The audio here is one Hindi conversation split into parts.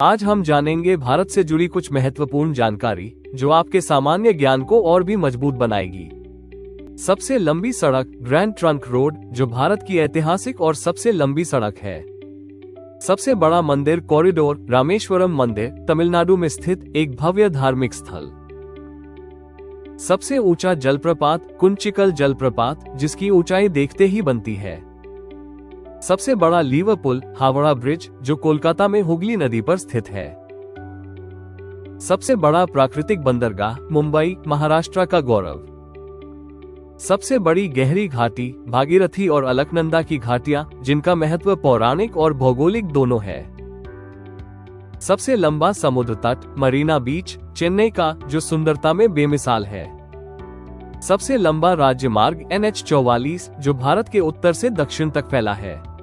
आज हम जानेंगे भारत से जुड़ी कुछ महत्वपूर्ण जानकारी जो आपके सामान्य ज्ञान को और भी मजबूत बनाएगी। सबसे लंबी सड़क ग्रैंड ट्रंक रोड, जो भारत की ऐतिहासिक और सबसे लंबी सड़क है। सबसे बड़ा मंदिर कॉरिडोर रामेश्वरम मंदिर, तमिलनाडु में स्थित एक भव्य धार्मिक स्थल। सबसे ऊंचा जलप्रपात कुंचिकल जलप्रपात, जिसकी ऊंचाई देखते ही बनती है। सबसे बड़ा लीवर पुल हावड़ा ब्रिज, जो कोलकाता में हुगली नदी पर स्थित है। सबसे बड़ा प्राकृतिक बंदरगाह मुंबई, महाराष्ट्र का गौरव। सबसे बड़ी गहरी घाटी भागीरथी और अलकनंदा की घाटियां, जिनका महत्व पौराणिक और भौगोलिक दोनों है। सबसे लंबा समुद्र तट मरीना बीच, चेन्नई का, जो सुंदरता में बेमिसाल है। सबसे लंबा राज्य मार्ग NH-44, जो भारत के उत्तर से दक्षिण तक फैला है।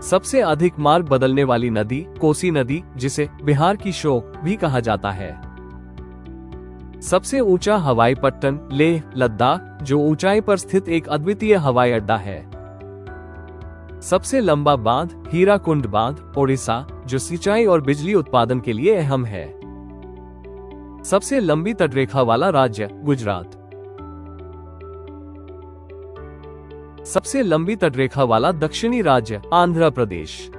सबसे अधिक मार्ग बदलने वाली नदी कोसी नदी, जिसे बिहार की शोक भी कहा जाता है। सबसे ऊंचा हवाई पट्टन लेह लद्दाख, जो ऊंचाई पर स्थित एक अद्वितीय हवाई अड्डा है। सबसे लंबा बांध हीराकुंड बांध ओडिशा, जो सिंचाई और बिजली उत्पादन के लिए अहम है। सबसे लंबी तटरेखा वाला राज्य गुजरात। सबसे लंबी तटरेखा वाला दक्षिणी राज्य आंध्र प्रदेश।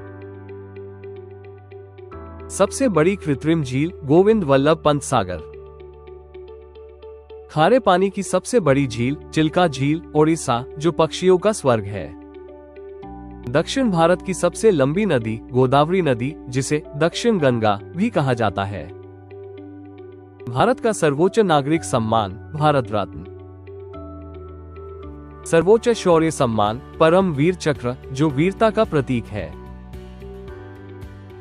सबसे बड़ी कृत्रिम झील गोविंद वल्लभ पंत सागर। खारे पानी की सबसे बड़ी झील चिल्का झील ओडिशा, जो पक्षियों का स्वर्ग है। दक्षिण भारत की सबसे लंबी नदी गोदावरी नदी, जिसे दक्षिण गंगा भी कहा जाता है। भारत का सर्वोच्च नागरिक सम्मान भारत रत्न। सर्वोच्च शौर्य सम्मान परम वीर चक्र, जो वीरता का प्रतीक है।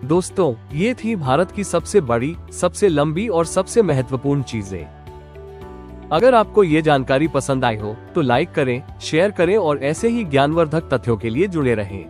दोस्तों, ये थी भारत की सबसे बड़ी, सबसे लंबी और सबसे महत्वपूर्ण चीजें। अगर आपको ये जानकारी पसंद आई हो तो लाइक करें, शेयर करें और ऐसे ही ज्ञानवर्धक तथ्यों के लिए जुड़े रहें।